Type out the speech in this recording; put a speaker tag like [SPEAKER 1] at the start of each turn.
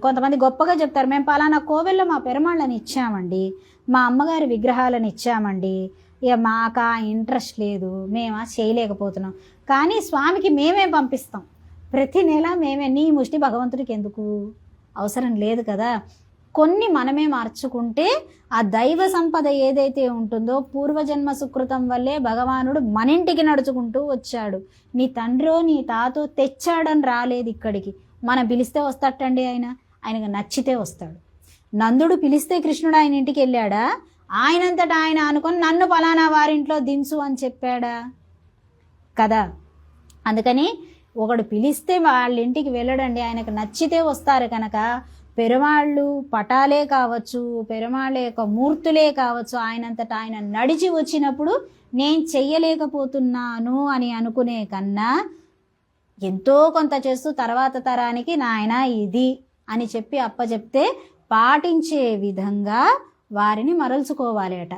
[SPEAKER 1] కొంతమంది గొప్పగా చెప్తారు, మేము పలానా కోవెల్లో మా పెరుమాళ్ళని ఇచ్చామండి, మా అమ్మగారి విగ్రహాలను ఇచ్చామండి, ఇక మాకు ఆ ఇంట్రెస్ట్ లేదు, మేము చేయలేకపోతున్నాం. కానీ స్వామికి మేమే పంపిస్తాం, ప్రతి నెల మేమే. నీ ముష్టి భగవంతుడికి ఎందుకు అవసరం లేదు కదా. కొన్ని మనమే మార్చుకుంటే ఆ దైవ సంపద ఏదైతే ఉంటుందో, పూర్వజన్మ సుకృతం వల్లే భగవానుడు మన ఇంటికి నడుచుకుంటూ వచ్చాడు. నీ తండ్రో నీ తాతో తెచ్చాడని రాలేదు ఇక్కడికి. మనం పిలిస్తే వస్తాటండి ఆయనకు నచ్చితే వస్తాడు. నందుడు పిలిస్తే కృష్ణుడు ఆయన ఇంటికి వెళ్ళాడా? ఆయనంతటా ఆయన అనుకొని నన్ను పలానా వారింట్లో దించు అని చెప్పాడా? కదా. అందుకని ఒకడు పిలిస్తే వాళ్ళ ఇంటికి వెళ్ళడండి, ఆయనకు నచ్చితే వస్తారు కనుక పెరుమాళ్ళు పటాలే కావచ్చు, పెరుమాళ్ళ యొక్క మూర్తులే కావచ్చు, ఆయనంతటా ఆయన నడిచి వచ్చినప్పుడు నేను చెయ్యలేకపోతున్నాను అని అనుకునే కన్నా ఎంతో కొంత చేస్తూ తర్వాత తరానికి నాయన ఇది అని చెప్పి అప్పచెప్తే పాటించే విధంగా వారిని మరల్చుకోవాలి అట.